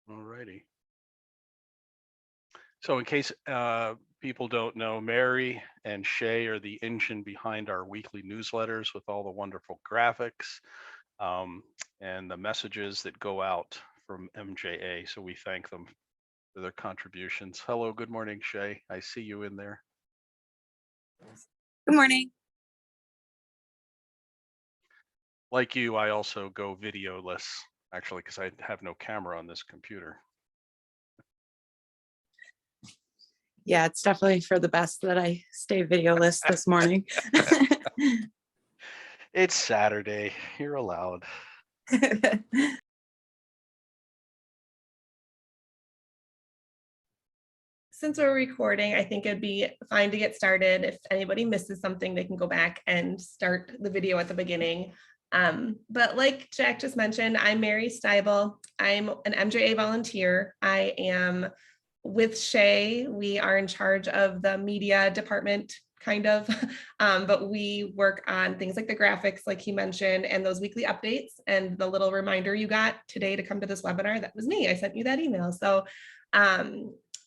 Alrighty. So in case people don't know, Mary and Shay are the engine behind our weekly newsletters with all the wonderful graphics um, and the messages that go out from MJA. So we thank them for their contributions. Hello, good morning, Shay. I see you in there. Good morning. Like you, I also go videoless, actually, because I have no camera on this computer. Yeah, it's definitely for the best that I stay videoless this morning. It's Saturday. You're allowed. Since we're recording, I think it'd be fine to get started. If anybody misses something, they can go back and start the video at the beginning. But like Jack just mentioned, I'm Mary Steibel. I'm an MJA volunteer. I am with Shay. We are in charge of the media department, kind of, but we work on things like the graphics, like he mentioned, and those weekly updates. And the little reminder you got today to come to this webinar, that was me. I sent you that email. So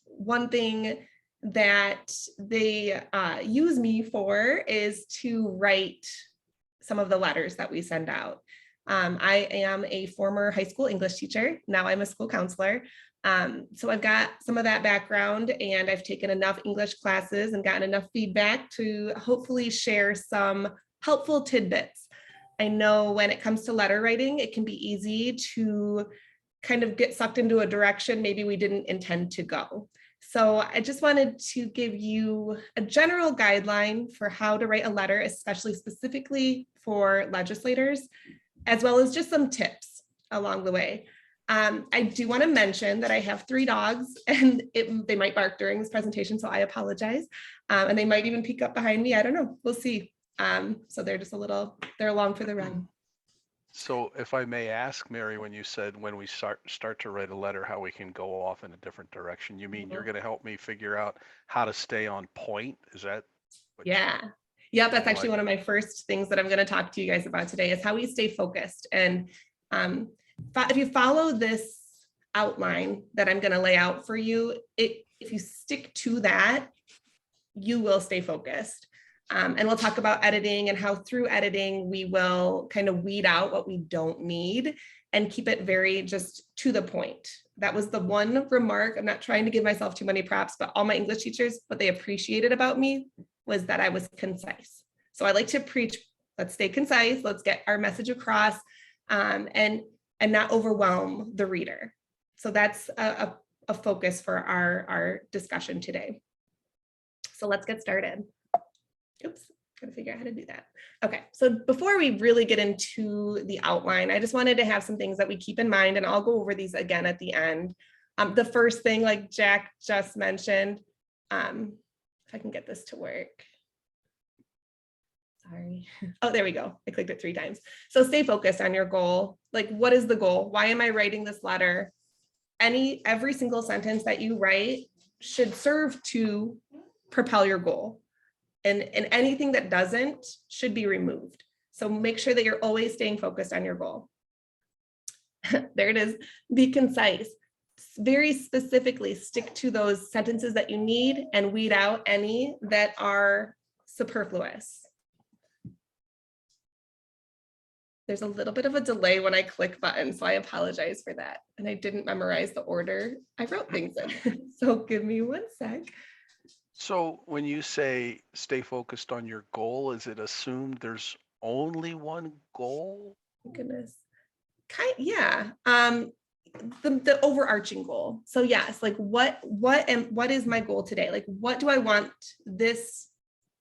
one thing that they use me for is to write some of the letters that we send out. I am a former high school English teacher. Now I'm a school counselor. So I've got some of that background, and I've taken enough English classes and gotten enough feedback to hopefully share some helpful tidbits. I know when it comes to letter writing, it can be easy to kind of get sucked into a direction maybe we didn't intend to go. So I just wanted to give you a general guideline for how to write a letter, especially specifically for legislators, as well as just some tips along the way. I do want to mention that I have 3 dogs, and they might bark during this presentation, so I apologize. And they might even peek up behind me. I don't know. We'll see. So they're just they're along for the ride. So if I may ask, Mary, when you said when we start to write a letter, how we can go off in a different direction, you mean you're going to help me figure out how to stay on point? Is that what Yeah. Yeah, that's actually one of my first things that I'm going to talk to you guys about today is how we stay focused. And if you follow this outline that I'm going to lay out for you, if you stick to that, you will stay focused. And we'll talk about editing and how through editing, we will kind of weed out what we don't need and keep it very just to the point. That was the one remark. I'm not trying to give myself too many props, but all my English teachers, what they appreciated about me was that I was concise. So I like to preach, let's stay concise, let's get our message across, and not overwhelm the reader. So that's a focus for our discussion today. So let's get started. Oops, gotta figure out how to do that. Okay, so before we really get into the outline, I just wanted to have some things that we keep in mind, and I'll go over these again at the end. The first thing, like Jack just mentioned, if I can get this to work. Sorry. Oh, there we go. I clicked it 3 times. So stay focused on your goal. Like, what is the goal? Why am I writing this letter? Every single sentence that you write should serve to propel your goal. And anything that doesn't should be removed. So make sure that you're always staying focused on your goal. There it is. Be concise. Very specifically stick to those sentences that you need and weed out any that are superfluous. There's a little bit of a delay when I click buttons, so I apologize for that. And I didn't memorize the order I wrote things in. So give me 1 sec. So when you say stay focused on your goal, is it assumed there's only one goal? Goodness. Yeah. The overarching goal. So yes, like what is my goal today? Like, what do I want this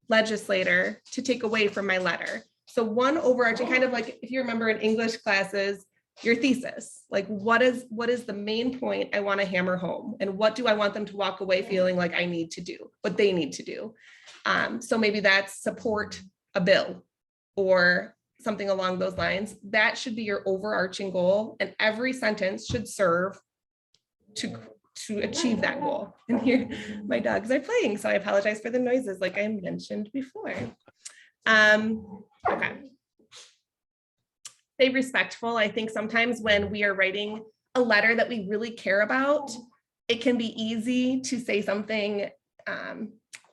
legislator to take away from my letter? So one overarching, kind of like if you remember in English classes, your thesis, like what is the main point I want to hammer home, and what do I want them to walk away feeling like I need to do, what they need to do. So maybe that's support a bill or something along those lines. That should be your overarching goal, and every sentence should serve to achieve that goal. And here my dogs are playing, so I apologize for the noises like I mentioned before. Okay. Stay respectful. I think sometimes when we are writing a letter that we really care about, it can be easy to say something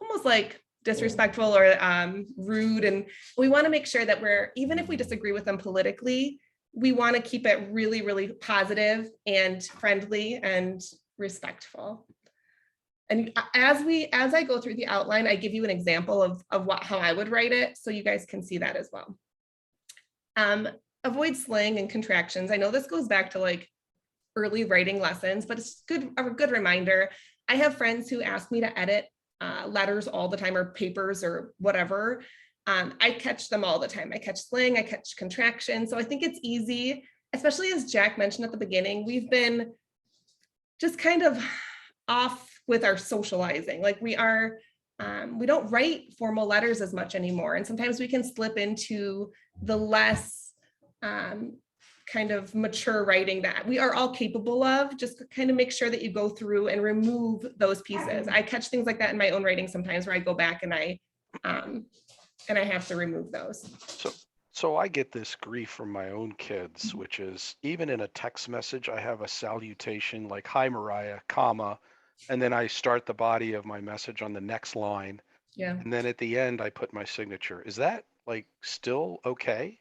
almost like disrespectful or rude. And we want to make sure that even if we disagree with them politically, we want to keep it really, really positive and friendly and respectful. And as I go through the outline, I give you an example of how I would write it, so you guys can see that as well. Avoid slang and contractions. I know this goes back to like early writing lessons, but it's a good reminder. I have friends who ask me to edit letters all the time, or papers or whatever. I catch them all the time. I catch slang, I catch contractions. So I think it's easy, especially as Jack mentioned at the beginning, we've been just kind of off with our socializing. Like we don't write formal letters as much anymore. And sometimes we can slip into the less kind of mature writing that we are all capable of. Just kind of make sure that you go through and remove those pieces. I catch things like that in my own writing sometimes, where I go back and I have to remove those. So I get this grief from my own kids, which is even in a text message, I have a salutation like, "Hi, Mariah, comma," and then I start the body of my message on the next line. Yeah. And then at the end, I put my signature. Is that like still okay?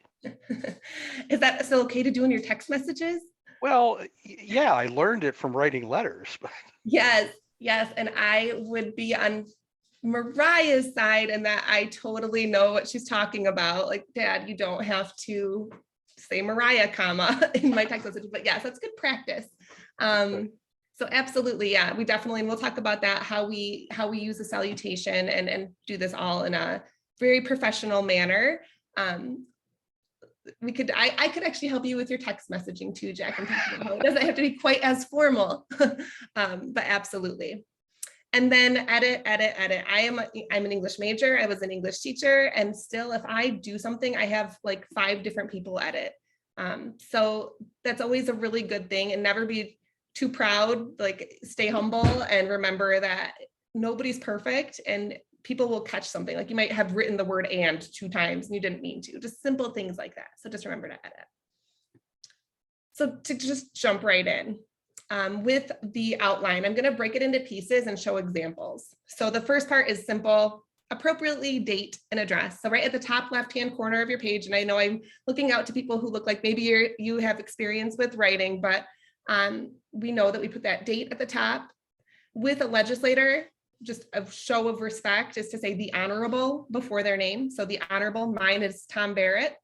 Is that still okay to do in your text messages? Well, yeah, I learned it from writing letters. Yes. And I would be on Mariah's side in that I totally know what she's talking about. Like, Dad, you don't have to say Mariah, comma, in my text message. But yes, that's good practice. So absolutely, yeah, we definitely, we'll talk about that, how we use the salutation and do this all in a very professional manner. I could actually help you with your text messaging too, Jack. And it doesn't have to be quite as formal, but absolutely. And then edit. I'm an English major. I was an English teacher, and still, if I do something, I have like 5 different people edit. So that's always a really good thing, and never be too proud. Like, stay humble and remember that nobody's perfect, and people will catch something. Like, you might have written the word "and" 2 times and you didn't mean to. Just simple things like that. So just remember to edit. So to just jump right in. With the outline, I'm going to break it into pieces and show examples. So the first part is simple: appropriately date and address. So right at the top left-hand corner of your page, and I know I'm looking out to people who look like maybe you have experience with writing, but we know that we put that date at the top. With a legislator, just a show of respect is to say "the Honorable" before their name. So "the Honorable," mine is Tom Barrett.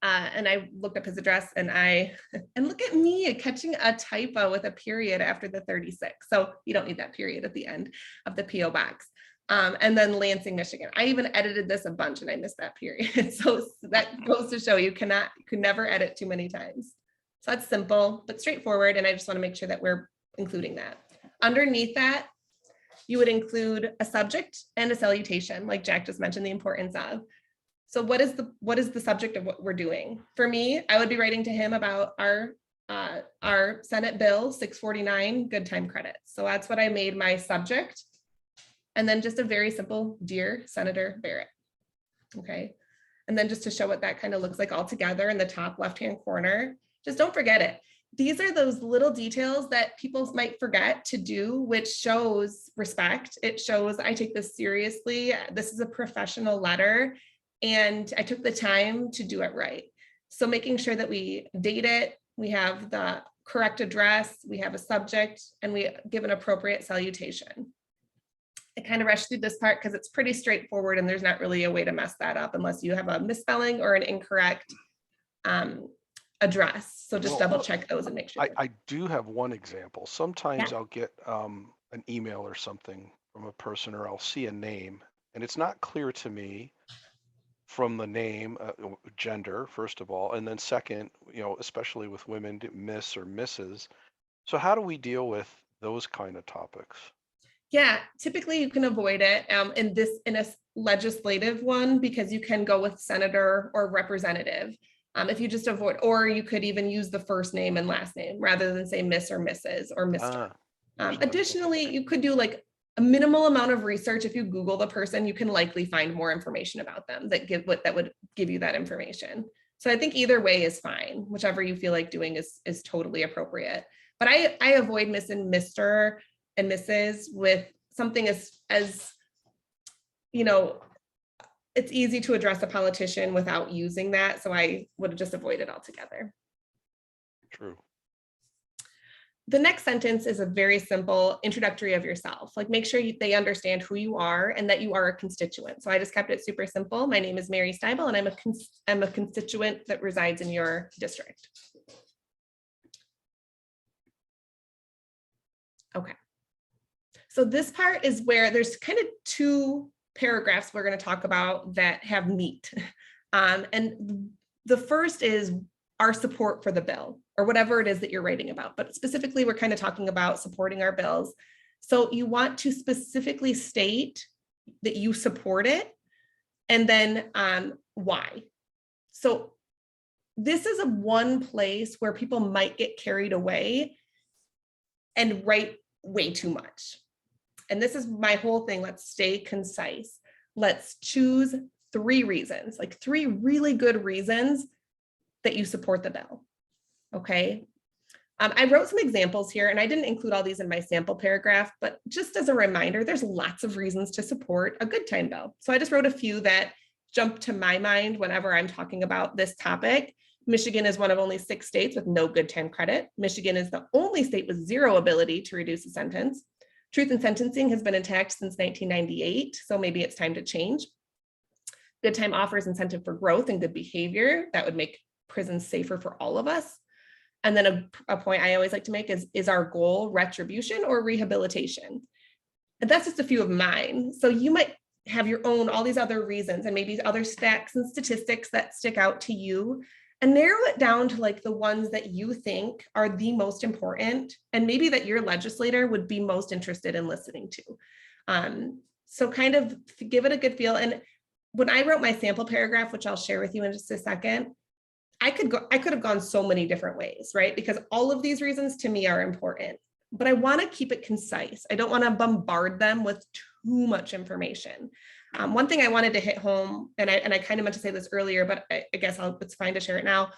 And I looked up his address, and look at me catching a typo with a period after the 36. So you don't need that period at the end of the PO box. And then Lansing, Michigan. I even edited this a bunch and I missed that period. So that goes to show you could never edit too many times. So that's simple but straightforward. And I just want to make sure that we're including that. Underneath that, you would include a subject and a salutation, like Jack just mentioned the importance of. So what is the subject of what we're doing? For me, I would be writing to him about our Senate Bill 649 good time credits. So that's what I made my subject. And then just a very simple "Dear Senator Barrett." Okay. And then just to show what that kind of looks like all together in the top left-hand corner, just don't forget it. These are those little details that people might forget to do, which shows respect. It shows I take this seriously. This is a professional letter, and I took the time to do it right. So making sure that we date it, we have the correct address, we have a subject, and we give an appropriate salutation. I kind of rushed through this part because it's pretty straightforward, and there's not really a way to mess that up unless you have a misspelling or an incorrect address. So just double check those and make sure. I do have one example. Sometimes I'll get an email or something from a person, or I'll see a name, and it's not clear to me from the name, gender, first of all, and then second, especially with women, Miss or Mrs. So how do we deal with those kind of topics? Yeah, typically you can avoid it in a legislative one, because you can go with senator or representative. If you just avoid, or you could even use the first name and last name rather than say Miss or Mrs. or Mr. Additionally, you could do like a minimal amount of research. If you Google the person, you can likely find more information about them that would give you that information. So I think either way is fine. Whichever you feel like doing is totally appropriate. But I avoid missing Mr. and Mrs. with something as you know, it's easy to address a politician without using that. So I would just avoid it altogether. True. The next sentence is a very simple introductory of yourself. Like make sure they understand who you are and that you are a constituent. So I just kept it super simple. My name is Mary Steibel and I'm a constituent that resides in your district. Okay. So this part is where there's kind of two paragraphs we're going to talk about that have meat. And the first is our support for the bill or whatever it is that you're writing about. But specifically, we're kind of talking about supporting our bills. So you want to specifically state that you support it and then why. So this is one place where people might get carried away and write way too much. And this is my whole thing. Let's stay concise. Let's choose 3 reasons, like 3 really good reasons that you support the bill. Okay. I wrote some examples here and I didn't include all these in my sample paragraph, but just as a reminder, there's lots of reasons to support a good time bill. So I just wrote a few that jump to my mind whenever I'm talking about this topic. Michigan is one of only 6 states with no good time credit. Michigan is the only state with 0 ability to reduce a sentence. Truth in sentencing has been intact since 1998, so maybe it's time to change. Good time offers incentive for growth and good behavior. That would make prisons safer for all of us. And then a point I always like to make is our goal retribution or rehabilitation? And that's just a few of mine. So you might have your own, all these other reasons and maybe other facts and statistics that stick out to you, and narrow it down to like the ones that you think are the most important and maybe that your legislator would be most interested in listening to. So kind of give it a good feel. And when I wrote my sample paragraph, which I'll share with you in just a second, I could have gone so many different ways, right? Because all of these reasons to me are important, but I want to keep it concise. I don't want to bombard them with too much information. One thing I wanted to hit home, and I kind of meant to say this earlier, but I guess it's fine to share it now.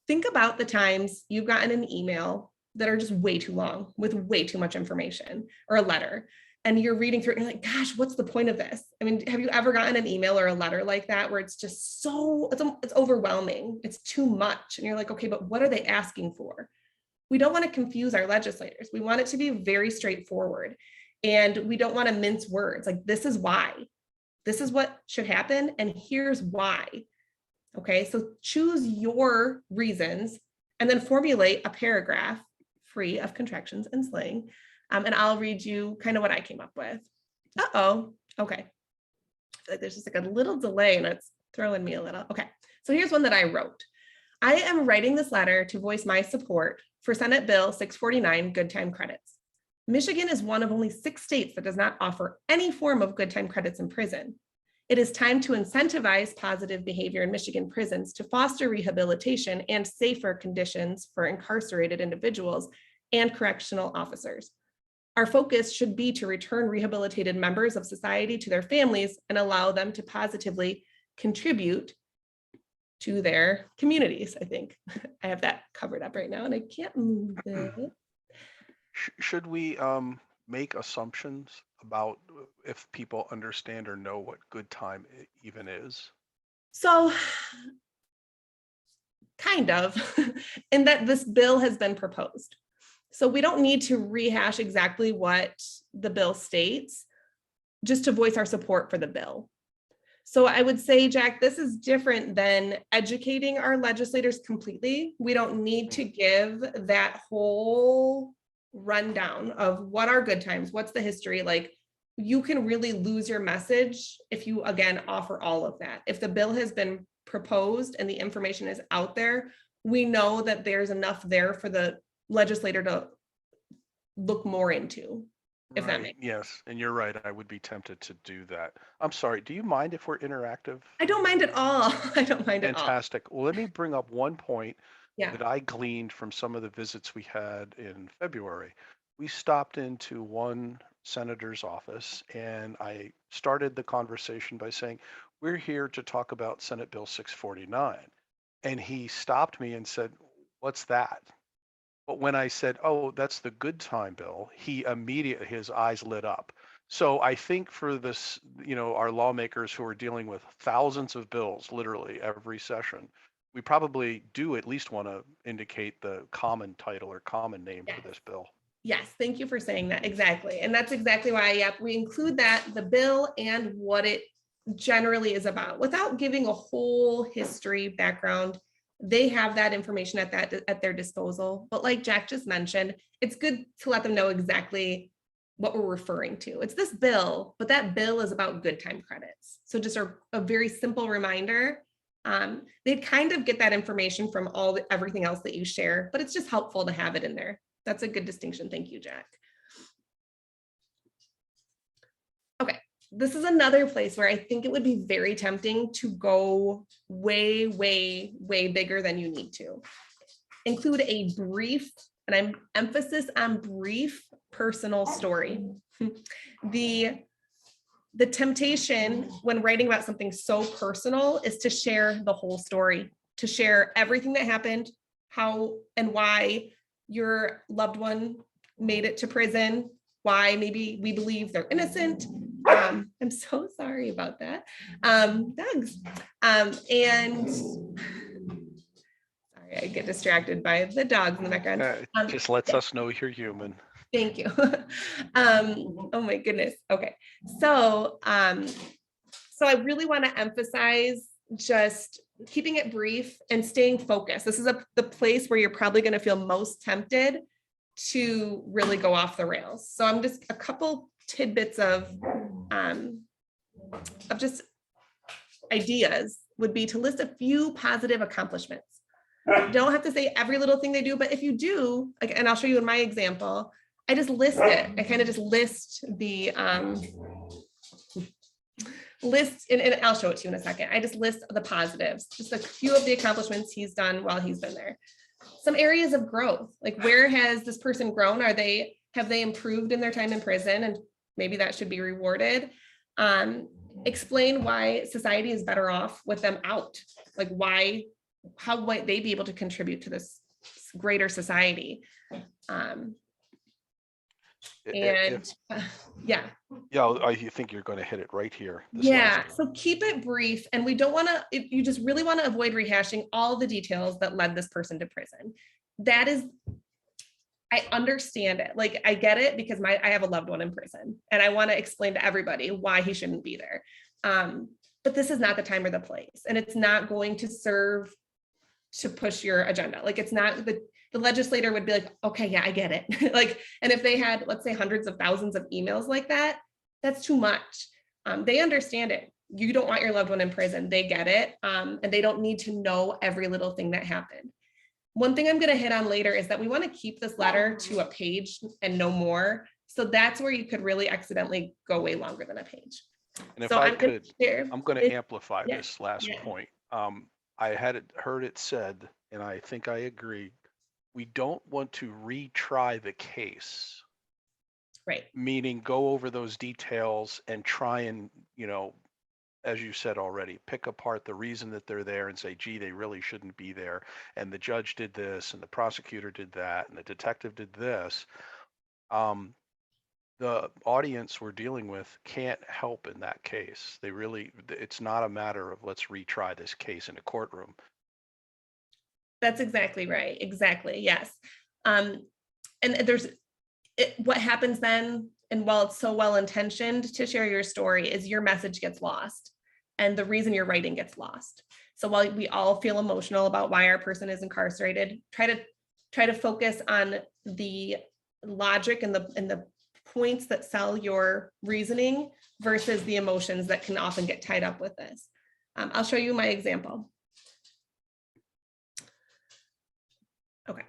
Think about the times you've gotten an email that are just way too long with way too much information, or a letter, and you're reading through it and you're like, gosh, what's the point of this? I mean, have you ever gotten an email or a letter like that where it's just so, it's overwhelming, it's too much, and you're like, okay, but what are they asking for? We don't want to confuse our legislators. We want it to be very straightforward, and we don't want to mince words. Like, this is why. This is what should happen, and here's why. Okay, so choose your reasons and then formulate a paragraph free of contractions and slang. And I'll read you kind of what I came up with. Uh-oh, okay. I feel like there's just like a little delay and it's throwing me a little. Okay, so here's one that I wrote. I am writing this letter to voice my support for Senate Bill 649, good time credits. Michigan is one of only 6 states that does not offer any form of good time credits in prison. It is time to incentivize positive behavior in Michigan prisons to foster rehabilitation and safer conditions for incarcerated individuals and correctional officers. Our focus should be to return rehabilitated members of society to their families and allow them to positively contribute to their communities. I think I have that covered up right now and I can't move it. Should we make assumptions about if people understand or know what good time even is? So, kind of, in that this bill has been proposed. So we don't need to rehash exactly what the bill states, just to voice our support for the bill. So I would say, Jack, this is different than educating our legislators completely. We don't need to give that whole rundown of what are good times, what's the history. Like, you can really lose your message if you, again, offer all of that. If the bill has been proposed and the information is out there, we know that there's enough there for the legislator to look more into, if that makes sense. Yes, and you're right. I would be tempted to do that. I'm sorry. Do you mind if we're interactive? I don't mind at all. I don't mind at all. Fantastic. Well, let me bring up one point Yeah. that I gleaned from some of the visits we had in February. We stopped into one senator's office and I started the conversation by saying, we're here to talk about Senate Bill 649. And he stopped me and said, "What's that?" But when I said, "Oh, that's the good time bill," he immediately, his eyes lit up. So I think for this, our lawmakers who are dealing with thousands of bills literally every session, we probably do at least want to indicate the common title or common name for this bill. Yes, thank you for saying that. Exactly. And that's exactly why, yep, we include that, the bill and what it generally is about, without giving a whole history background. They have that information at their disposal. But like Jack just mentioned, it's good to let them know exactly what we're referring to. It's this bill, but that bill is about good time credits. So just a very simple reminder. They'd kind of get that information from everything else that you share, but it's just helpful to have it in there. That's a good distinction. Thank you, Jack. Okay, this is another place where I think it would be very tempting to go way, way, way bigger than you need to. Include a brief, and I'm emphasis on brief, personal story. The temptation when writing about something so personal is to share the whole story, to share everything that happened, how and why your loved one made it to prison, why maybe we believe they're innocent. I'm so sorry about that. Dogs. And sorry, I get distracted by the dogs in the background. Just lets us know you're human. Thank you. Oh my goodness. Okay. So I really want to emphasize just keeping it brief and staying focused. This is the place where you're probably going to feel most tempted to really go off the rails. So I'm just a couple tidbits of just ideas would be to list a few positive accomplishments. You don't have to say every little thing they do, but if you do, like, and I'll show you in my example, I just list it. I kind of just list the list, and I'll show it to you in a second. I just list the positives, just a few of the accomplishments he's done while he's been there. Some areas of growth, like where has this person grown? Have they improved in their time in prison? And maybe that should be rewarded. Explain why society is better off with them out. Like how might they be able to contribute to this greater society? Yeah, I think you're going to hit it right here. Yeah, so keep it brief, and we don't want to, you just really want to avoid rehashing all the details that led this person to prison. That is, I understand it. Like, I get it, because I have a loved one in prison and I want to explain to everybody why he shouldn't be there. But this is not the time or the place, and it's not going to serve to push your agenda. Like, it's not the legislator would be like, okay, yeah, I get it. Like, and if they had, let's say, hundreds of thousands of emails like that, that's too much. They understand it. You don't want your loved one in prison. They get it. And they don't need to know every little thing that happened. One thing I'm going to hit on later is that we want to keep this letter to a page and no more. So that's where you could really accidentally go way longer than a page. And if I'm going to amplify this last point. I had heard it said, and I think I agree, we don't want to retry the case. Right. Meaning go over those details and try and, as you said already, pick apart the reason that they're there and say, gee, they really shouldn't be there. And the judge did this, and the prosecutor did that, and the detective did this. The audience we're dealing with can't help in that case. It's not a matter of let's retry this case in a courtroom. That's exactly right. Exactly. Yes. And what happens then, and while it's so well intentioned to share your story, is your message gets lost and the reason you're writing gets lost. So while we all feel emotional about why our person is incarcerated, try to focus on the logic and the points that sell your reasoning versus the emotions that can often get tied up with this. I'll show you my example. Okay.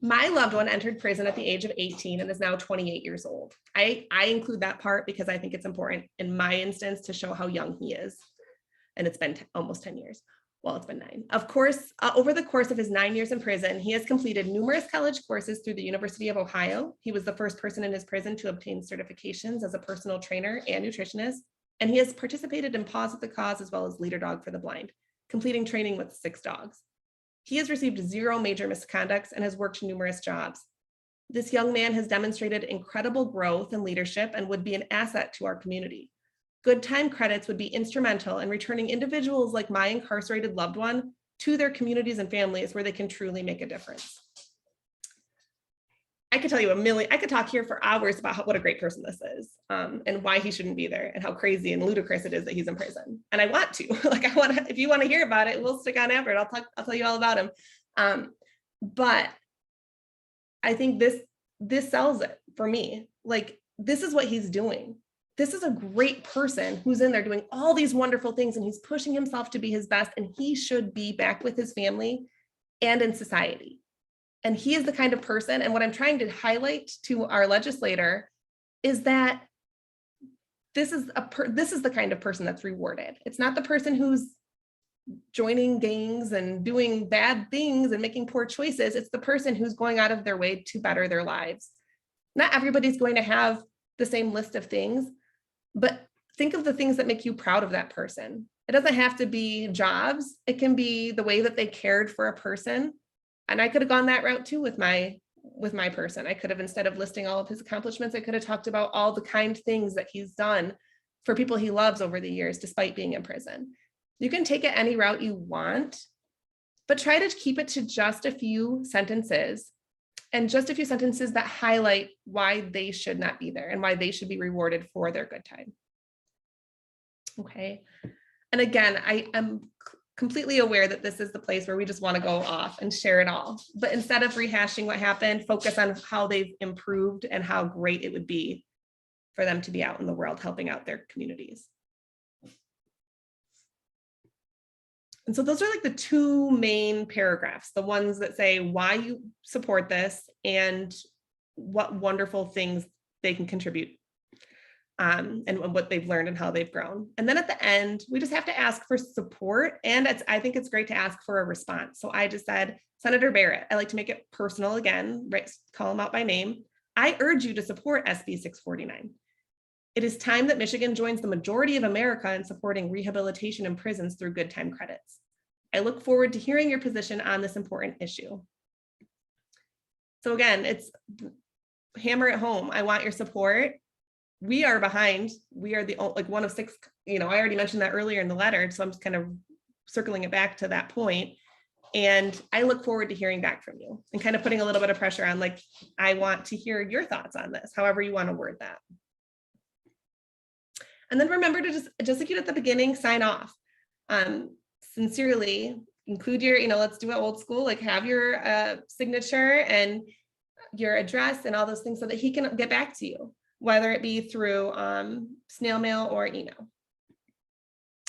My loved one entered prison at the age of 18 and is now 28 years old. I include that part because I think it's important in my instance to show how young he is. And it's been almost 10 years. Well, it's been 9. Of course, over the course of his 9 years in prison, he has completed numerous college courses through the University of Ohio. He was the first person in his prison to obtain certifications as a personal trainer and nutritionist. And he has participated in Paws with the Cause as well as Leader Dog for the Blind. completing training with 6 dogs. He has received 0 major misconducts and has worked numerous jobs. This young man has demonstrated incredible growth and leadership and would be an asset to our community. Good time credits would be instrumental in returning individuals like my incarcerated loved one to their communities and families where they can truly make a difference. I could tell you I could talk here for hours about what a great person this is, and why he shouldn't be there and how crazy and ludicrous it is that he's in prison. And I want to, if you want to hear about it, we'll stick on after it. I'll tell you all about him. But I think this sells it for me. Like, this is what he's doing. This is a great person who's in there doing all these wonderful things, and he's pushing himself to be his best, and he should be back with his family and in society. And he is the kind of person, and what I'm trying to highlight to our legislator is that this is the kind of person that's rewarded. It's not the person who's joining gangs and doing bad things and making poor choices. It's the person who's going out of their way to better their lives. Not everybody's going to have the same list of things, but think of the things that make you proud of that person. It doesn't have to be jobs. It can be the way that they cared for a person. And I could have gone that route too with my person. I could have, instead of listing all of his accomplishments, I could have talked about all the kind things that he's done for people he loves over the years, despite being in prison. You can take it any route you want, but try to keep it to just a few sentences, and just a few sentences that highlight why they should not be there and why they should be rewarded for their good time. Okay. And again, I am completely aware that this is the place where we just want to go off and share it all. But instead of rehashing what happened, focus on how they've improved and how great it would be for them to be out in the world helping out their communities. And so those are like the 2 main paragraphs, the ones that say why you support this and what wonderful things they can contribute, and what they've learned and how they've grown. And then at the end, we just have to ask for support. And I think it's great to ask for a response. So I just said, Senator Barrett, I like to make it personal again, right? Call him out by name. I urge you to support SB 649. It is time that Michigan joins the majority of America in supporting rehabilitation in prisons through good time credits. I look forward to hearing your position on this important issue. So again, it's hammer it home. I want your support. We are behind. We are the one of 6, I already mentioned that earlier in the letter, so I'm just kind of circling it back to that point. And I look forward to hearing back from you and kind of putting a little bit of pressure on, I want to hear your thoughts on this, however you want to word that. And then remember to just like you did at the beginning, sign off. Sincerely, include your, let's do it old school, have your signature and your address and all those things so that he can get back to you, whether it be through snail mail or email.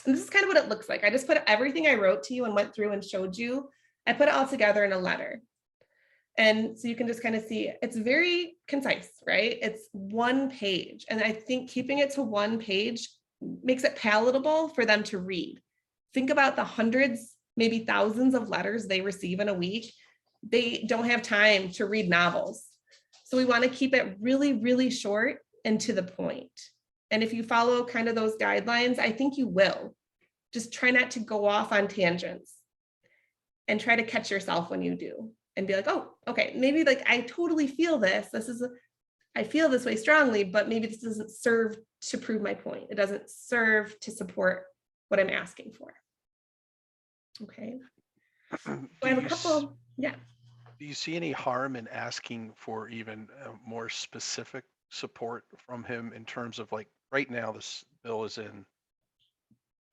And this is kind of what it looks like. I just put everything I wrote to you and went through and showed you. I put it all together in a letter. And so you can just kind of see it's very concise, right? It's 1 page. And I think keeping it to 1 page makes it palatable for them to read. Think about the hundreds, maybe thousands of letters they receive in a week. They don't have time to read novels. So we want to keep it really, really short and to the point. And if you follow kind of those guidelines, I think you will. Just try not to go off on tangents and try to catch yourself when you do and be like, oh, okay, maybe I totally feel this. I feel this way strongly, but maybe this doesn't serve to prove my point. It doesn't serve to support what I'm asking for. Okay. So I have a couple, yeah. Do you see any harm in asking for even more specific support from him in terms of right now this bill is in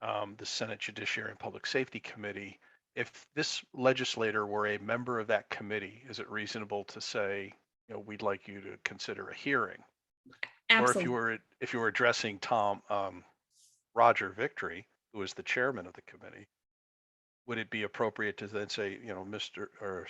the Senate Judiciary and Public Safety Committee. If this legislator were a member of that committee, is it reasonable to say, we'd like you to consider a hearing? Absolutely. Or if you were addressing Roger Victory, who is the chairman of the committee, would it be appropriate to then say, Mr. or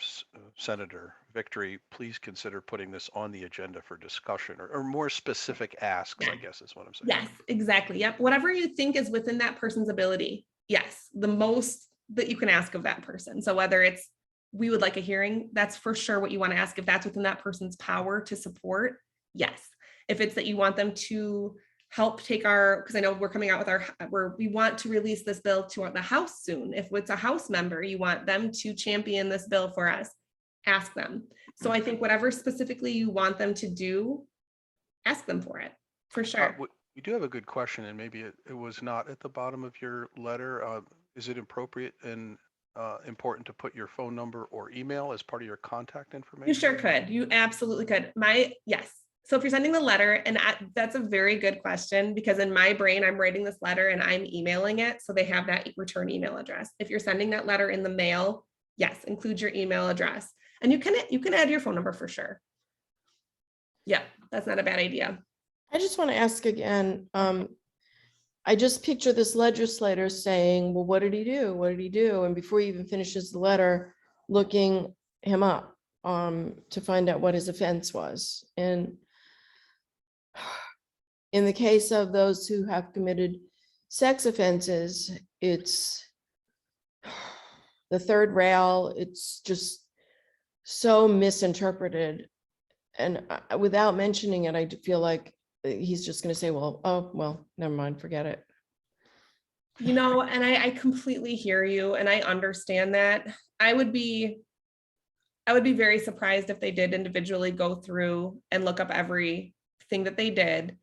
Senator Victory, please consider putting this on the agenda for discussion, or more specific asks, I guess is what I'm saying. Yes, exactly. Yep. Whatever you think is within that person's ability. Yes. The most that you can ask of that person. So whether it's, we would like a hearing, that's for sure what you want to ask. If that's within that person's power to support, yes. If it's that you want them to help take because I know we're coming out with we want to release this bill to the House soon. If it's a House member, you want them to champion this bill for us, ask them. So I think whatever specifically you want them to do, ask them for it, for sure. We do have a good question, and maybe it was not at the bottom of your letter. Is it appropriate and important to put your phone number or email as part of your contact information? You sure could. You absolutely could. Yes. So if you're sending the letter, and that's a very good question, because in my brain, I'm writing this letter and I'm emailing it. So they have that return email address. If you're sending that letter in the mail, yes, include your email address. And you can add your phone number for sure. Yeah, that's not a bad idea. I just want to ask again, I just picture this legislator saying, well, what did he do? What did he do? And before he even finishes the letter, looking him up to find out what his offense was. And in the case of those who have committed sex offenses, it's the third rail. It's just so misinterpreted. And without mentioning it, I feel like he's just going to say, well, oh, well, never mind, forget it. You know, and I completely hear you, and I understand that. I would be very surprised if they did individually go through and look up everything that they did.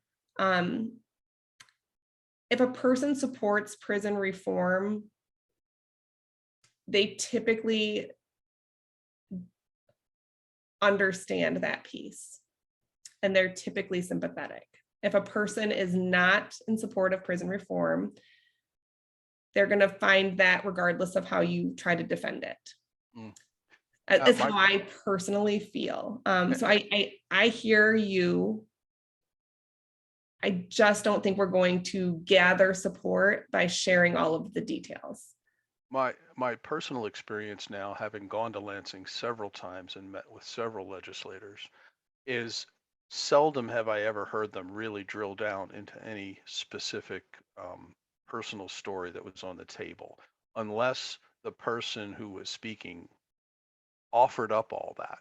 If a person supports prison reform, they typically understand that piece, and they're typically sympathetic. If a person is not in support of prison reform, they're going to find that regardless of how you try to defend it. That's how I personally feel. So I hear you. I just don't think we're going to gather support by sharing all of the details. My personal experience now, having gone to Lansing several times and met with several legislators, is seldom have I ever heard them really drill down into any specific personal story that was on the table, unless the person who was speaking offered up all that.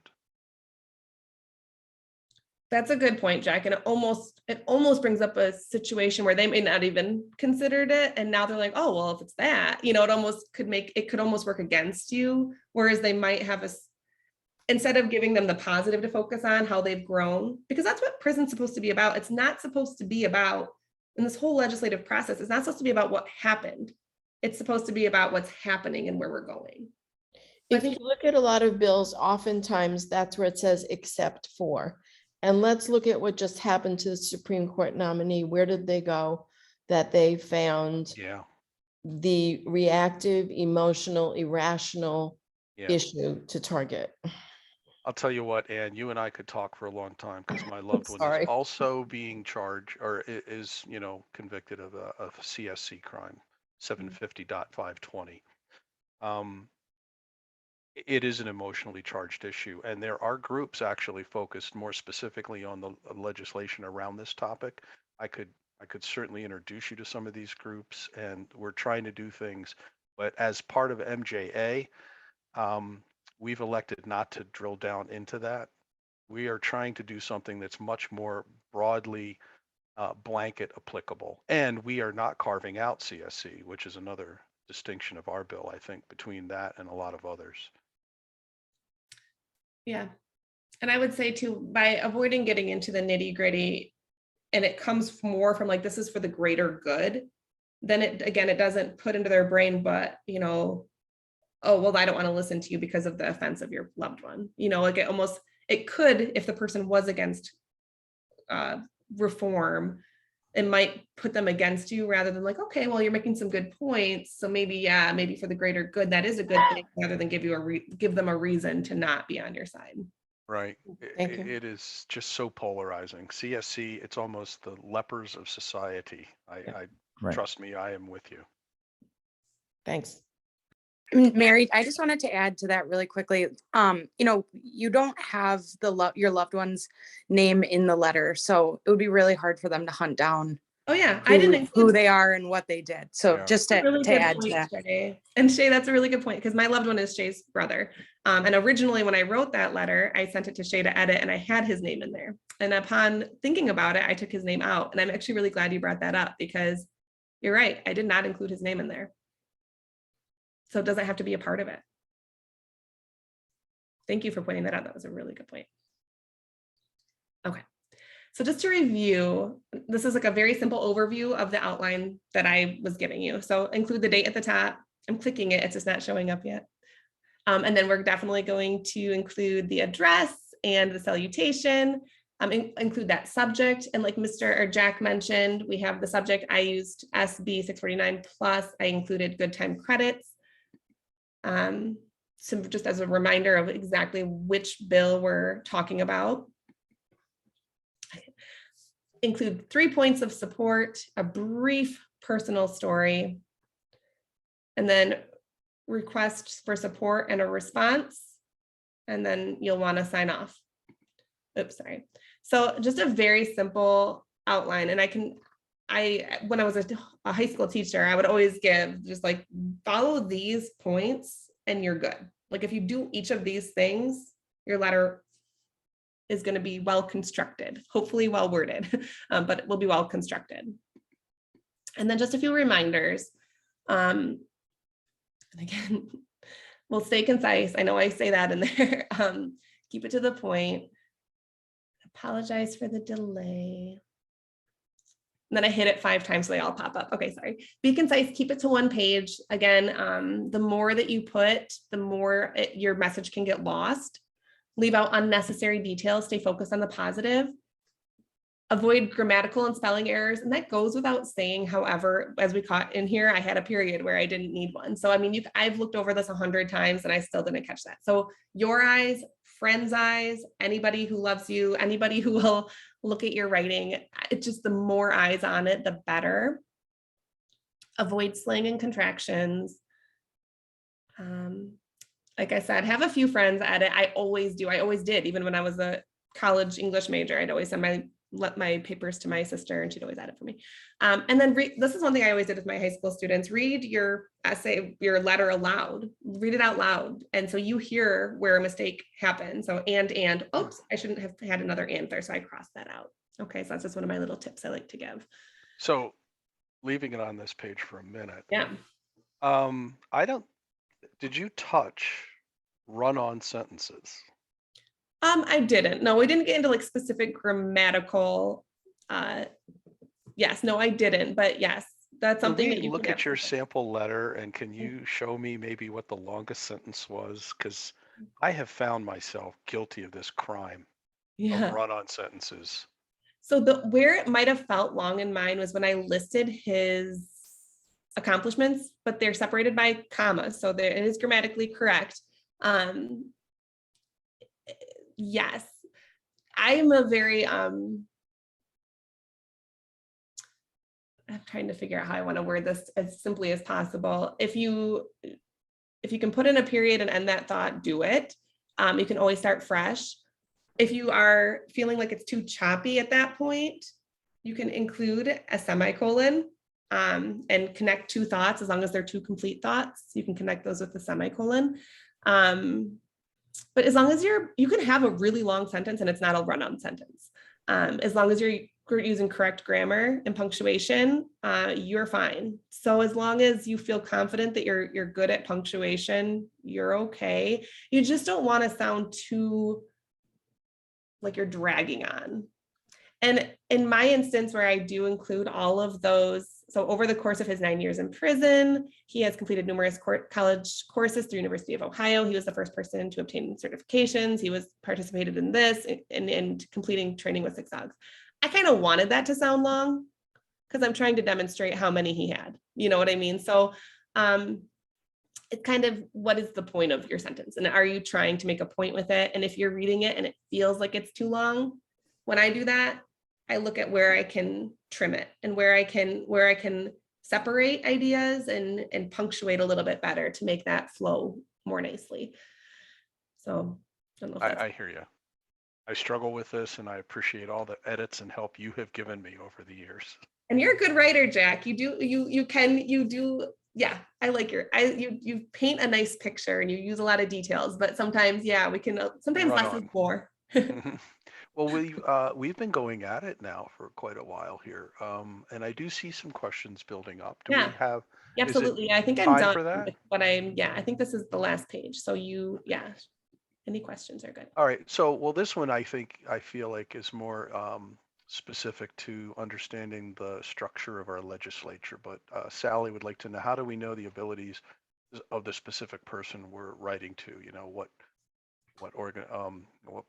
That's a good point, Jack. And it almost brings up a situation where they may not even considered it. And now they're like, oh, well, if it's that, it could almost work against you. Whereas they might have instead of giving them the positive to focus on how they've grown, because that's what prison's supposed to be about. It's not supposed to be about, in this whole legislative process, it's not supposed to be about what happened. It's supposed to be about what's happening and where we're going. If you look at a lot of bills, oftentimes that's where it says except for. And let's look at what just happened to the Supreme Court nominee. Where did they go that they found the reactive, emotional, irrational issue to target? I'll tell you what, Ann, you and I could talk for a long time, because my loved one is also being charged, or is, convicted of a CSC crime, 750.520. It is an emotionally charged issue, and there are groups actually focused more specifically on the legislation around this topic. I could certainly introduce you to some of these groups, and we're trying to do things, but as part of MJA, we've elected not to drill down into that. We are trying to do something that's much more broadly blanket applicable, and we are not carving out CSC, which is another distinction of our bill, I think, between that and a lot of others. Yeah. And I would say too, by avoiding getting into the nitty gritty, and it comes more from like, this is for the greater good, then it doesn't put into their brain, but oh, well, I don't want to listen to you because of the offense of your loved one. Like it could, if the person was against reform, it might put them against you rather than like, okay, well, you're making some good points. So maybe for the greater good, that is a good thing, rather than give them a reason to not be on your side. Right. It is just so polarizing. CSC, it's almost the lepers of society. Right. Trust me, I am with you. Thanks. Mary, I just wanted to add to that really quickly. You don't have your loved one's name in the letter, so it would be really hard for them to hunt down Oh yeah, I didn't who include they are and what they did. So Yeah. just That's a really to good add to point, that. Shay. And Shay, that's a really good point because my loved one is Shay's brother. And originally, when I wrote that letter, I sent it to Shay to edit, and I had his name in there. And upon thinking about it, I took his name out. And I'm actually really glad you brought that up because you're right. I did not include his name in there. So it doesn't have to be a part of it. Thank you for pointing that out. That was a really good point. Okay. So just to review, this is like a very simple overview of the outline that I was giving you. So include the date at the top. I'm clicking it, it's just not showing up yet. And then we're definitely going to include the address and the salutation, include that subject. And like Mr. or Jack mentioned, we have the subject. I used SB 649 plus, I included good time credits. So just as a reminder of exactly which bill we're talking about. Include 3 points of support, a brief personal story, and then request for support and a response, and then you'll want to sign off. Oops, sorry. So just a very simple outline. And when I was a high school teacher, I would always give just like follow these points and you're good. Like if you do each of these things, your letter is going to be well constructed, hopefully well worded, but it will be well constructed. And then just a few reminders. And again, we'll stay concise. I know I say that in there. Keep it to the point. Apologize for the delay. And then I hit it 5 times so they all pop up. Okay, sorry. Be concise, keep it to 1 page. Again, the more that you put, the more your message can get lost. Leave out unnecessary details, stay focused on the positive. Avoid grammatical and spelling errors. And that goes without saying. However, as we caught in here, I had a period where I didn't need one. So, I mean, I've looked over this 100 times and I still didn't catch that. So your eyes, friends' eyes, anybody who loves you, anybody who will look at your writing, it's just the more eyes on it, the better. Avoid slang and contractions. Like I said, have a few friends edit. I always do. I always did. Even when I was a college English major, I'd always send my papers to my sister and she'd always edit for me. And then this is one thing I always did with my high school students. Read your essay, your letter aloud. Read it out loud. And so you hear where a mistake happened. So oops, I shouldn't have had another and there. So I crossed that out. Okay, so that's just one of my little tips I like to give. So leaving it on this page for a minute. Yeah. Did you touch run-on sentences? I didn't. No, we didn't get into like specific grammatical. Yes, no, I didn't. But yes, that's something that you look can at your absolutely- sample letter, and can you show me maybe what the longest sentence was? Because I have found myself guilty of this crime of run-on sentences. So where it might have felt long in mine was when I listed his accomplishments, but they're separated by commas, so it is grammatically correct. Yes, I'm a very I'm trying to figure out how I want to word this as simply as possible. If you can put in a period and end that thought, do it. You can always start fresh. If you are feeling like it's too choppy at that point, you can include a semicolon and connect 2 thoughts. As long as they're 2 complete thoughts, you can connect those with the semicolon. But as long as you can have a really long sentence and it's not a run-on sentence. As long as you're using correct grammar and punctuation, you're fine. So as long as you feel confident that you're good at punctuation, you're okay. You just don't want to sound too like you're dragging on. And in my instance, where I do include all of those, so over the course of his 9 years in prison, he has completed numerous college courses through University of Ohio. He was the first person to obtain certifications. He was participated in this and completing training with 6 dogs. I kind of wanted that to sound long because I'm trying to demonstrate how many he had. You know what I mean? So it's kind of, what is the point of your sentence? And are you trying to make a point with it? And if you're reading it and it feels like it's too long, when I do that, I look at where I can trim it and where I can separate ideas and punctuate a little bit better to make that flow more nicely. So I don't know if I hear you. I struggle with this, and I appreciate all the edits and help you have given me over the years. And you're a good writer, Jack. Yeah, I like you paint a nice picture and you use a lot of details, but sometimes, yeah, we can, sometimes Run less is on. more. Mhm. Well, we've been going at it now for quite a while here, and I do see some questions building up. Do we Yeah, have? Is it absolutely. I think I'm time done, for that? but yeah, I think this is the last page. So yeah, any questions are good. All right. So, well, this one I feel like is more specific to understanding the structure of our legislature. But Sally would like to know, how do we know the abilities of the specific person we're writing to? You know, what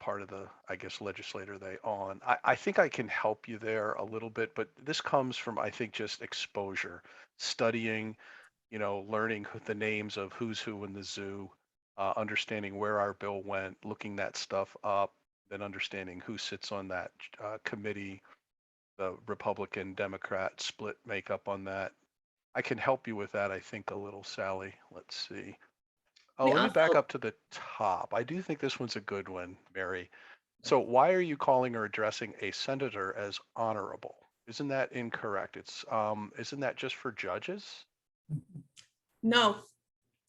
part of the, I guess, legislature are they on? I think I can help you there a little bit, but this comes from, I think, just exposure, studying, learning the names of who's who in the zoo, understanding where our bill went, looking that stuff up, then understanding who sits on that committee, the Republican, Democrat split makeup on that. I can help you with that, I think, a little, Sally. Let's see. Oh, We let me back also, up to the top. I do think this one's a good one, Mary. So why are you calling or addressing a senator as honorable? Isn't that incorrect? Isn't that just for judges? no,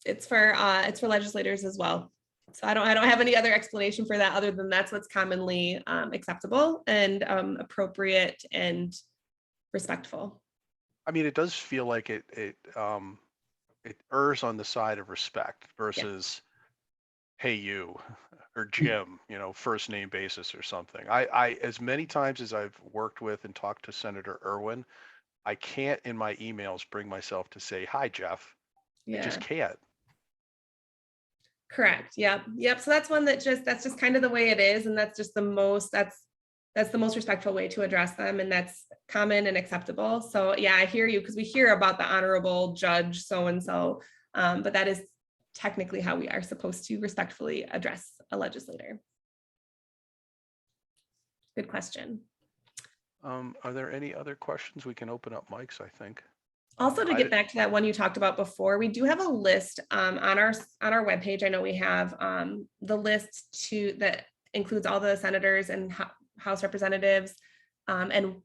it's for legislators as well. So I don't have any other explanation for that other than that's what's commonly acceptable and appropriate and respectful. I mean, it does feel like it errs on the side of respect versus, hey, you or Jim, first name basis or something. I as many times as I've worked with and talked to Senator Irwin, I can't in my emails bring myself to say, hi, Jeff. I Yeah, just can't. correct. Yep. So that's one that's just kind of the way it is, and that's just that's the most respectful way to address them, and that's common and acceptable. So yeah, I hear you, because we hear about the honorable judge so and so, but that is technically how we are supposed to respectfully address a legislator. Good question. Are there any other questions? We can open up mics, I think. Also, to get back to that one you talked about before, we do have a list on our webpage. I know we have the list that includes all the senators and House representatives, and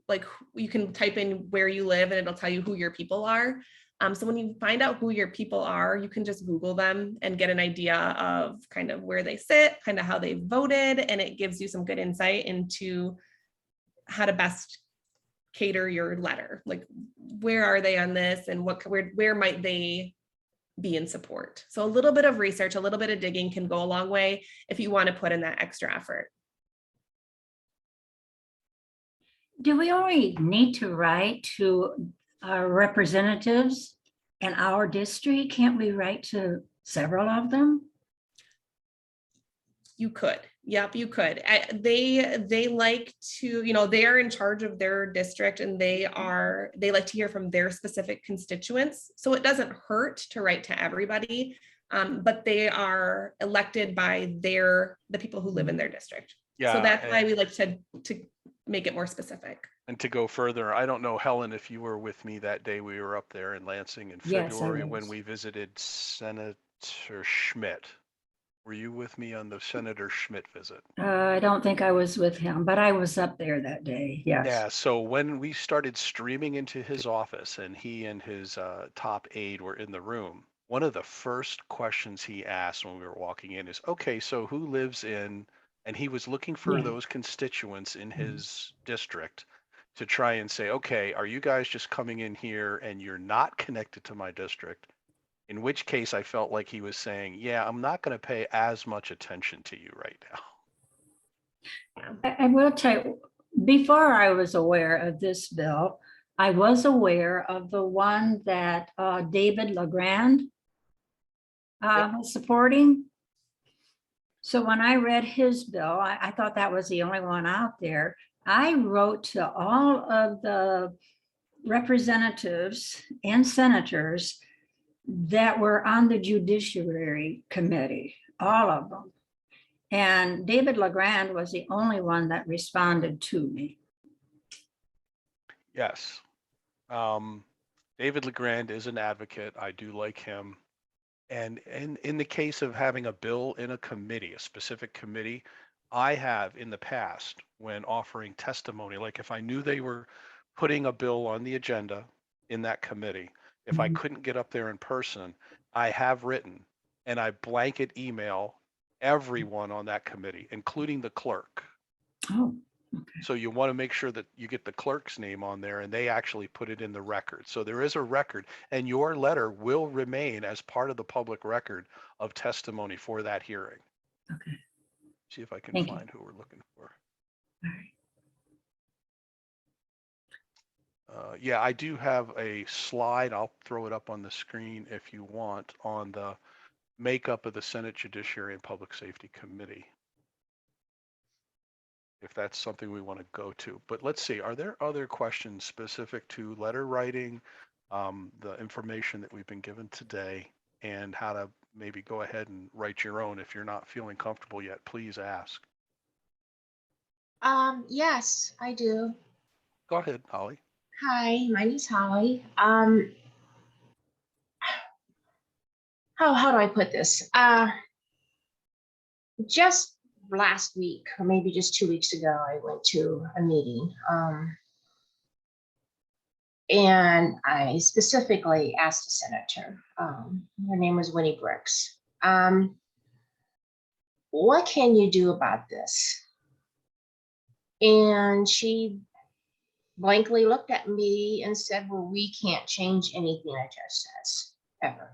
like you can type in where you live and it'll tell you who your people are. So when you find out who your people are, you can just Google them and get an idea of kind of where they sit, kind of how they voted, and it gives you some good insight into how to best cater your letter. Like, where are they on this, and where might they be in support? So a little bit of research, a little bit of digging can go a long way if you want to put in that extra effort. Do we only need to write to our representatives in our district? Can't we write to several of them? You could. Yep, you could. They like to, they are in charge of their district, and they like to hear from their specific constituents. So it doesn't hurt to write to everybody, but they are elected by the people who live in their district. Yeah. So that's why we like to make it more specific. And to go further, I don't know, Helen, if you were with me that day we were up there in Lansing in Yes, I February when was. we visited Senator Schmidt. Were you with me on the Senator Schmidt visit? I don't think I was with him, but I was up there that day. Yes. Yeah, so when we started streaming into his office and he and his top aide were in the room, one of the first questions he asked when we were walking in is, okay, so who lives in, and he was looking for Yeah. those constituents in his district to try and say, okay, are you guys just coming in here and you're not connected to my district? In which case I felt like he was saying, yeah, I'm not going to pay as much attention to you right now. I will tell you, before I was aware of this bill, I was aware of the one that David LeGrand was supporting. So when I read his bill, I thought that was the only one out there. I wrote to all of the representatives and senators that were on the Judiciary Committee, all of them. And David LeGrand was the only one that responded to me. Yes. David LeGrand is an advocate. I do like him. And in the case of having a bill in a committee, a specific committee, I have in the past when offering testimony, like if I knew they were putting a bill on the agenda in that committee. If I couldn't get up there in person, I have written and I blanket email everyone on that committee, including the clerk. Oh, So you want to make sure that you get the clerk's name on there and they actually put it in the record. So there is a record, and your letter will remain as part of the public record of testimony for that hearing. okay. See if I can Thank you. find who we're looking for. All right. Yeah, I do have a slide. I'll throw it up on the screen if you want, on the makeup of the Senate Judiciary and Public Safety Committee, if that's something we want to go to. But let's see, are there other questions specific to letter writing, the information that we've been given today, and how to maybe go ahead and write your own? If you're not feeling comfortable yet, please ask. Yes, I do. Go ahead, Holly. Hi, my name's Holly. How do I put this? Just last week, or maybe just 2 weeks ago, I went to a meeting. And I specifically asked a senator, her name was Winnie Brooks, what can you do about this? And she blankly looked at me and said, well, we can't change anything a judge says, ever.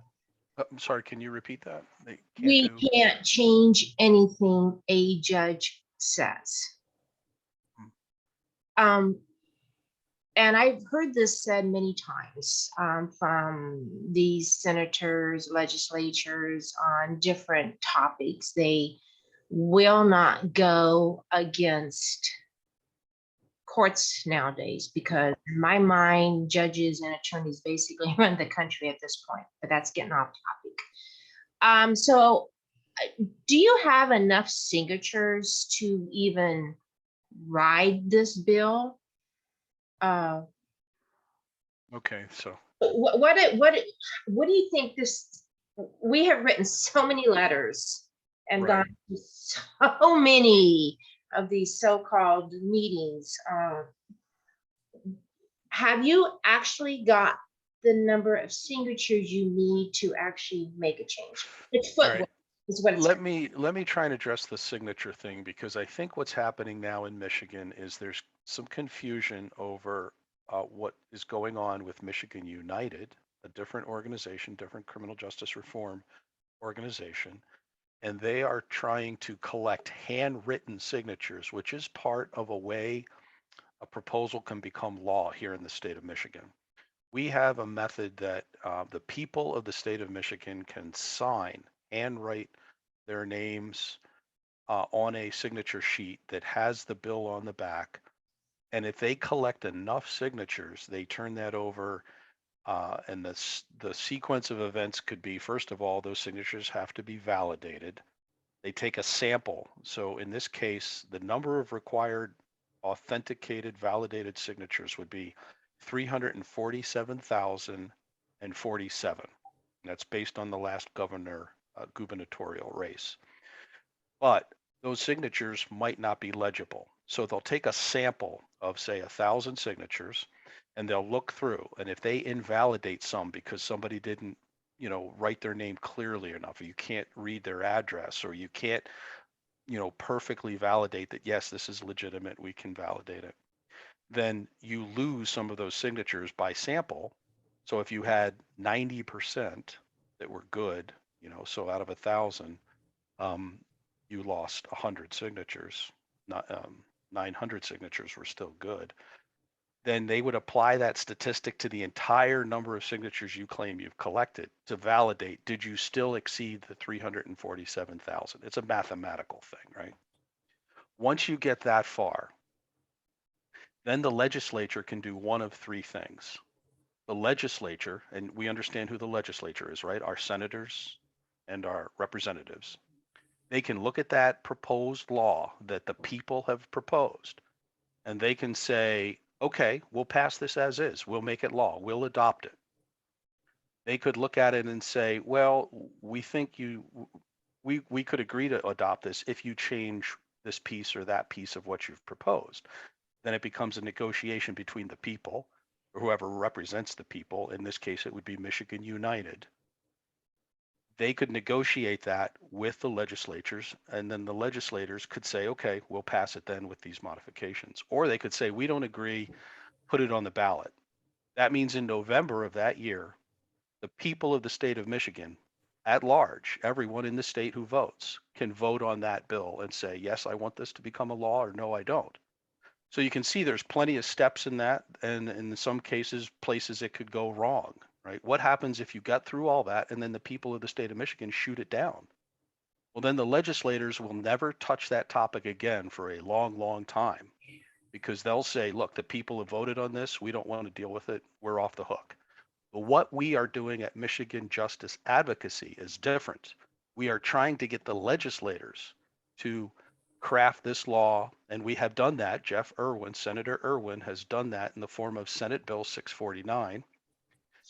I'm sorry, can you repeat that? They can't We do. can't change anything a judge says. And I've heard this said many times from these senators, legislatures on different topics. They will not go against courts nowadays because in my mind, judges and attorneys basically run the country at this point, but that's getting off topic. So do you have enough signatures to even ride this bill? Okay, so What do you think this? We have written so many letters and Right. gone to so many of these so-called meetings. Have you actually got the number of signatures you need to actually make a change? It's All footwork. right. Is what it's Let me try and address the signature thing, because I think what's happening now in Michigan is there's some confusion over what is going on with Michigan United, a different organization, different criminal justice reform organization, and they are trying to collect handwritten signatures, which is part of a way a proposal can become law here in the state of Michigan. We have a method that the people of the state of Michigan can sign, handwrite their names on a signature sheet that has the bill on the back. And if they collect enough signatures, they turn that over. And the sequence of events could be, first of all, those signatures have to be validated. They take a sample. So in this case, the number of required authenticated, validated signatures would be 347,047. That's based on the last gubernatorial race. But those signatures might not be legible. So they'll take a sample of, say, 1,000 signatures, and they'll look through. And if they invalidate some because somebody didn't, write their name clearly enough, or you can't read their address, or you can't, perfectly validate that, yes, this is legitimate, we can validate it, then you lose some of those signatures by sample. So if you had 90% that were good, so out of 1,000, you lost 100 signatures, not 900 signatures were still good. Then they would apply that statistic to the entire number of signatures you claim you've collected to validate, did you still exceed the 347,000? It's a mathematical thing, right? Once you get that far, then the legislature can do one of three things. The legislature, and we understand who the legislature is, right? Our senators and our representatives. They can look at that proposed law that the people have proposed, and they can say, okay, we'll pass this as is. We'll make it law. We'll adopt it. They could look at it and say, well, we think we could agree to adopt this if you change this piece or that piece of what you've proposed. then it becomes a negotiation between the people or whoever represents the people. In this case, it would be Michigan United. They could negotiate that with the legislatures, and then the legislators could say, okay, we'll pass it then with these modifications. Or they could say, we don't agree, put it on the ballot. That means in November of that year, the people of the state of Michigan at large, everyone in the state who votes, can vote on that bill and say, yes, I want this to become a law, or no, I don't. So you can see there's plenty of steps in that, and in some cases, places it could go wrong, right? What happens if you got through all that and then the people of the state of Michigan shoot it down? Well, then the legislators will never touch that topic again for a long, long time, because they'll say, look, the people have voted on this. We don't want to deal with it. We're off the hook. But what we are doing at Michigan Justice Advocacy is different. We are trying to get the legislators to craft this law, and we have done that. Senator Irwin has done that in the form of Senate Bill 649.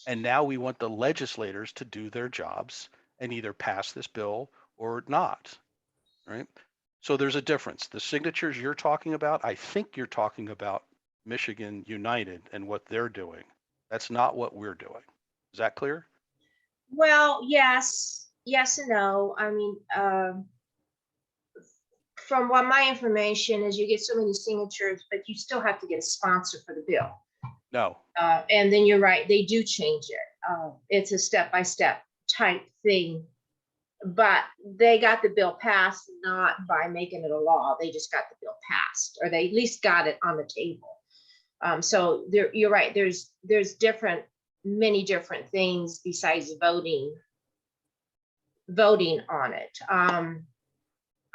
And now we want the legislators to do their jobs and either pass this bill or not, right? So there's a difference. The signatures you're talking about, I think you're talking about Michigan United and what they're doing. That's not what we're doing. Is that clear? Well, yes, yes and no. I mean, from what my information is, you get so many signatures, but you still have to get a sponsor for the bill. No. And then you're right, they do change it. It's a step-by-step type thing. But they got the bill passed not by making it a law. They just got the bill passed, or they at least got it on the table. So you're right. There's many different things besides voting on it.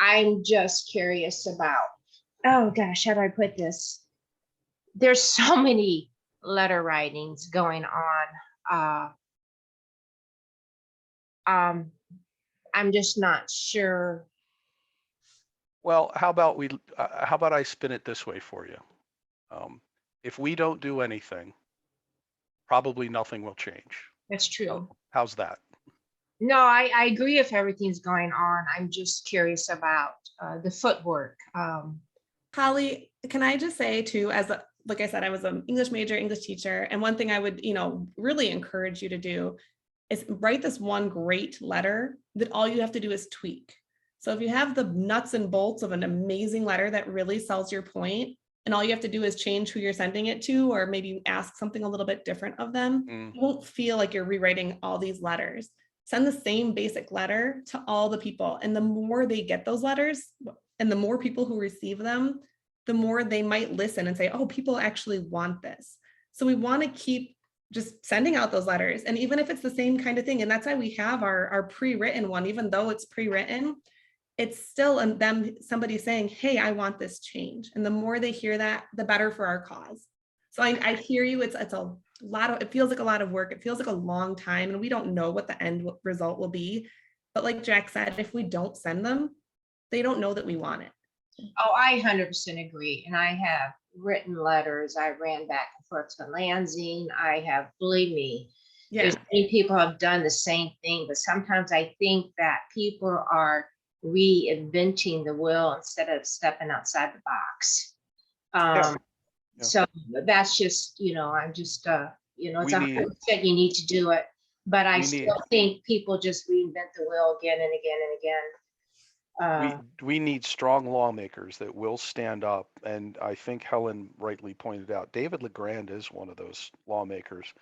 I'm just curious about, oh gosh, how do I put this? There's so many letter writings going on. I'm just not sure. Well, how about I spin it this way for you? If we don't do anything, probably nothing will change. That's true. How's that? No, I agree if everything's going on. I'm just curious about the footwork. Holly, can I just say too, like I said, I was an English major, English teacher. And one thing I would, really encourage you to do is write this one great letter that all you have to do is tweak. So if you have the nuts and bolts of an amazing letter that really sells your point, and all you have to do is change who you're sending it to, or maybe ask something a little bit different of them, you won't feel like you're rewriting all these letters. Send the same basic letter to all the people. And the more they get those letters and the more people who receive them, the more they might listen and say, oh, people actually want this. So we want to keep just sending out those letters. And even if it's the same kind of thing, and that's why we have our pre-written one, even though it's pre-written, it's still somebody saying, hey, I want this change. And the more they hear that, the better for our cause. So I hear you. It's a lot of, it feels like a lot of work. It feels like a long time, and we don't know what the end result will be. But like Jack said, if we don't send them, they don't know that we want it. Oh, I 100% agree. And I have written letters. I ran back and forth to Lansing. I have, believe me, there's many people have done the same thing, but sometimes I think that people are reinventing the wheel instead of stepping outside the box. So that's just, I'm just, it's 100% you need to do it, but I still think people just reinvent the wheel again and again and again. We need strong lawmakers that will stand up. And I think Helen rightly pointed out, David LeGrand is one of those lawmakers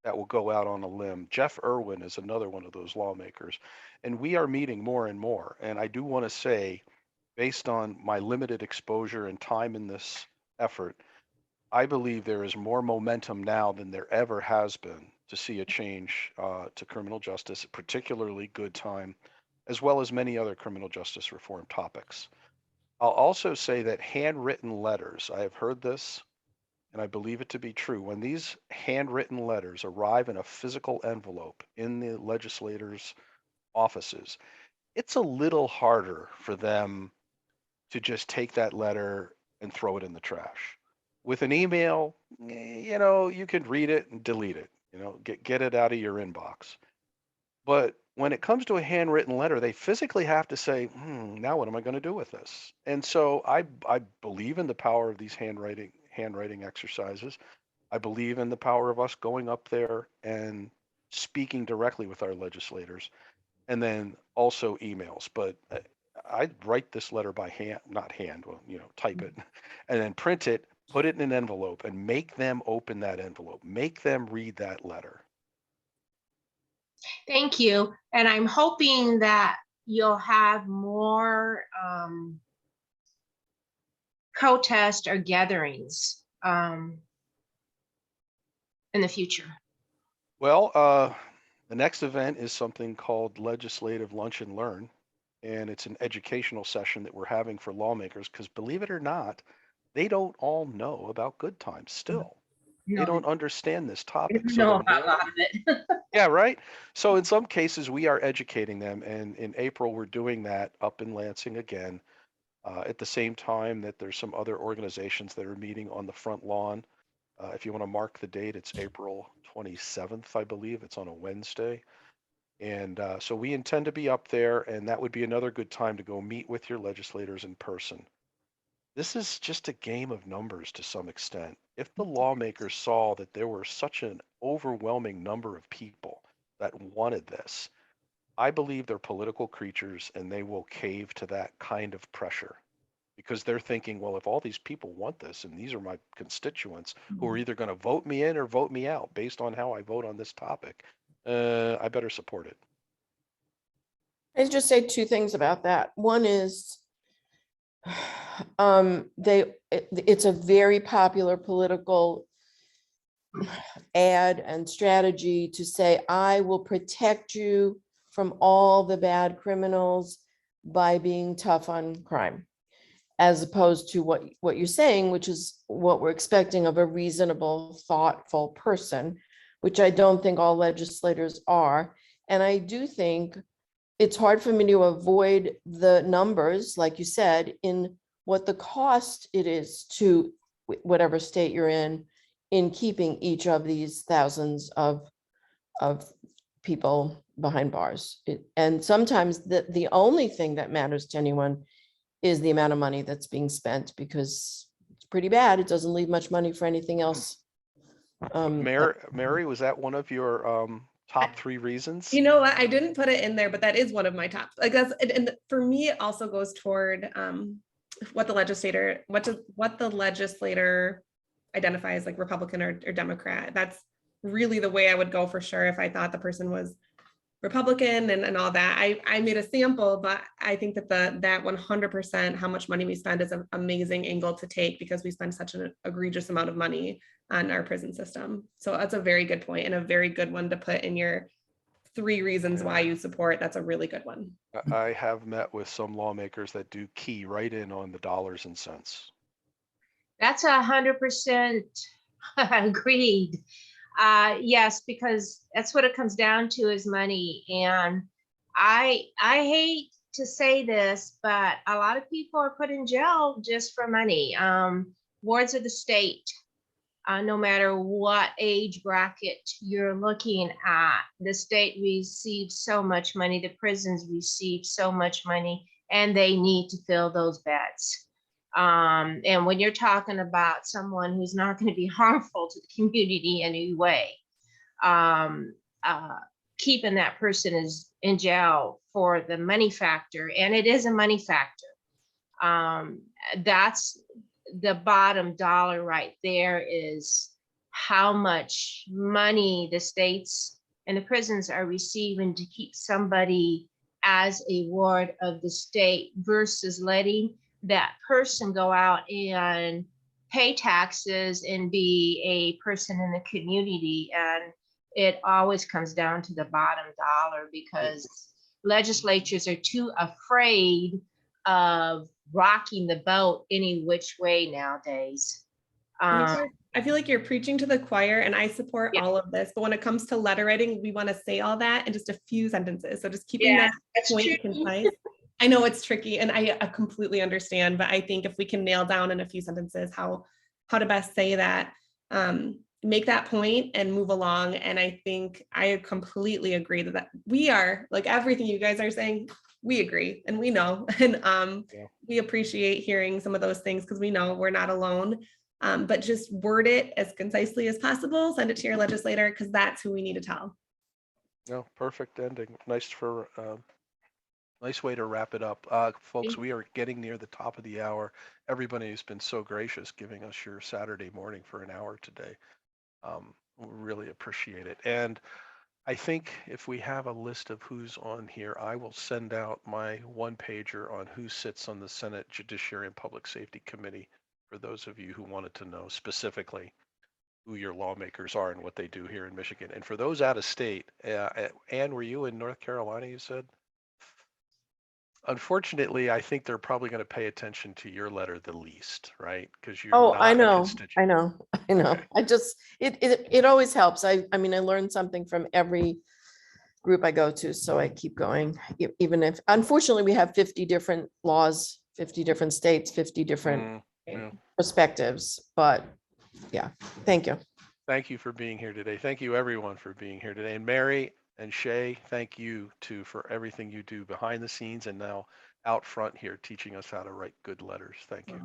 that will go out on a limb. Jeff Irwin is another one of those lawmakers. And we are meeting more and more. And I do want to say, based on my limited exposure and time in this effort, I believe there is more momentum now than there ever has been to see a change to criminal justice, particularly good time, as well as many other criminal justice reform topics. I'll also say that handwritten letters, I have heard this, and I believe it to be true. When these handwritten letters arrive in a physical envelope in the legislators' offices, it's a little harder for them to just take that letter and throw it in the trash. With an email, you can read it and delete it, get it out of your inbox. But when it comes to a handwritten letter, they physically have to say, now what am I going to do with this? And so I believe in the power of these handwriting exercises. I believe in the power of us going up there and speaking directly with our legislators, and then also emails. But I'd write this letter by hand, not hand, well, type it, and then print it, put it in an envelope, and make them open that envelope. Make them read that letter. Thank you. And I'm hoping that you'll have more protests or gatherings in the future. Well, the next event is something called Legislative Lunch and Learn, and it's an educational session that we're having for lawmakers because, believe it or not, they don't all know about good times still. They don't understand this topic. So know they're about a lot of it. Yeah, right. So in some cases, we are educating them, and in April, we're doing that up in Lansing again. At the same time that there's some other organizations that are meeting on the front lawn. If you want to mark the date, it's April 27th, I believe. It's on a Wednesday. And so we intend to be up there, and that would be another good time to go meet with your legislators in person. This is just a game of numbers to some extent. If the lawmakers saw that there were such an overwhelming number of people that wanted this, I believe they're political creatures and they will cave to that kind of pressure because they're thinking, well, if all these people want this and these are my constituents who are either going to vote me in or vote me out based on how I vote on this topic, I better support it. I just say two things about that. One is it's a very popular political ad and strategy to say, I will protect you from all the bad criminals by being tough on crime, as opposed to what you're saying, which is what we're expecting of a reasonable, thoughtful person, which I don't think all legislators are. And I do think it's hard for me to avoid the numbers, like you said, in what the cost it is to whatever state you're in keeping each of these thousands of people behind bars. And sometimes the only thing that matters to anyone is the amount of money that's being spent, because it's pretty bad. It doesn't leave much money for anything else. Mary, was that one of your top 3 reasons? You know what? I didn't put it in there, but that is one of my top. Like that's, and for me, it also goes toward what the legislator identifies like Republican or Democrat. That's really the way I would go for sure if I thought the person was Republican and all that. I made a sample, but I think that that 100% how much money we spend is an amazing angle to take because we spend such an egregious amount of money on our prison system. So that's a very good point and a very good one to put in your 3 reasons why you support. That's a really good one. I have met with some lawmakers that do key right in on the dollars and cents. That's 100% agreed. Yes, because that's what it comes down to is money. And I hate to say this, but a lot of people are put in jail just for money. Wards of the state, no matter what age bracket you're looking at, the state receives so much money, the prisons receive so much money, and they need to fill those beds. And when you're talking about someone who's not going to be harmful to the community in any way, keeping that person is in jail for the money factor, and it is a money factor. That's the bottom dollar right there, is how much money the states and the prisons are receiving to keep somebody as a ward of the state versus letting that person go out and pay taxes and be a person in the community. And it always comes down to the bottom dollar because legislatures are too afraid of rocking the boat any which way nowadays. I feel like you're preaching to the choir, and I support all of this. But when it comes to letter writing, we want to say all that in just a few sentences. So just keeping that point concise. I know it's tricky, and I completely understand. But I think if we can nail down in a few sentences how to best say that, make that point and move along. And I think I completely agree that we are, like everything you guys are saying, we agree and we know. And we appreciate hearing some of those things because we know we're not alone. But just word it as concisely as possible, send it to your legislator, because that's who we need to tell. No, perfect ending. Nice way to wrap it up. Folks, we are getting near the top of the hour. Everybody has been so gracious giving us your Saturday morning for an hour today. We really appreciate it. And I think if we have a list of who's on here, I will send out my one pager on who sits on the Senate Judiciary and Public Safety Committee for those of you who wanted to know specifically who your lawmakers are and what they do here in Michigan. And for those out of state, Ann, were you in North Carolina, you said? Unfortunately, I think they're probably going to pay attention to your letter the least, right? Because you're Oh, not I a know, constituent. I know, I know. Okay. I just, it always helps. I mean, I learn something from every group I go to, so I keep going. Even if, unfortunately, we have 50 different laws, 50 different states, 50 different Yeah. perspectives, but yeah, thank you. Thank you for being here today. Thank you everyone for being here today. And Mary and Shay, thank you too for everything you do behind the scenes and now out front here teaching us how to write good letters. Thank you.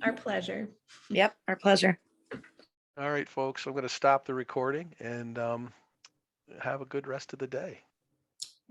Our pleasure. Yep, our pleasure. All right, folks, I'm going to stop the recording and have a good rest of the day.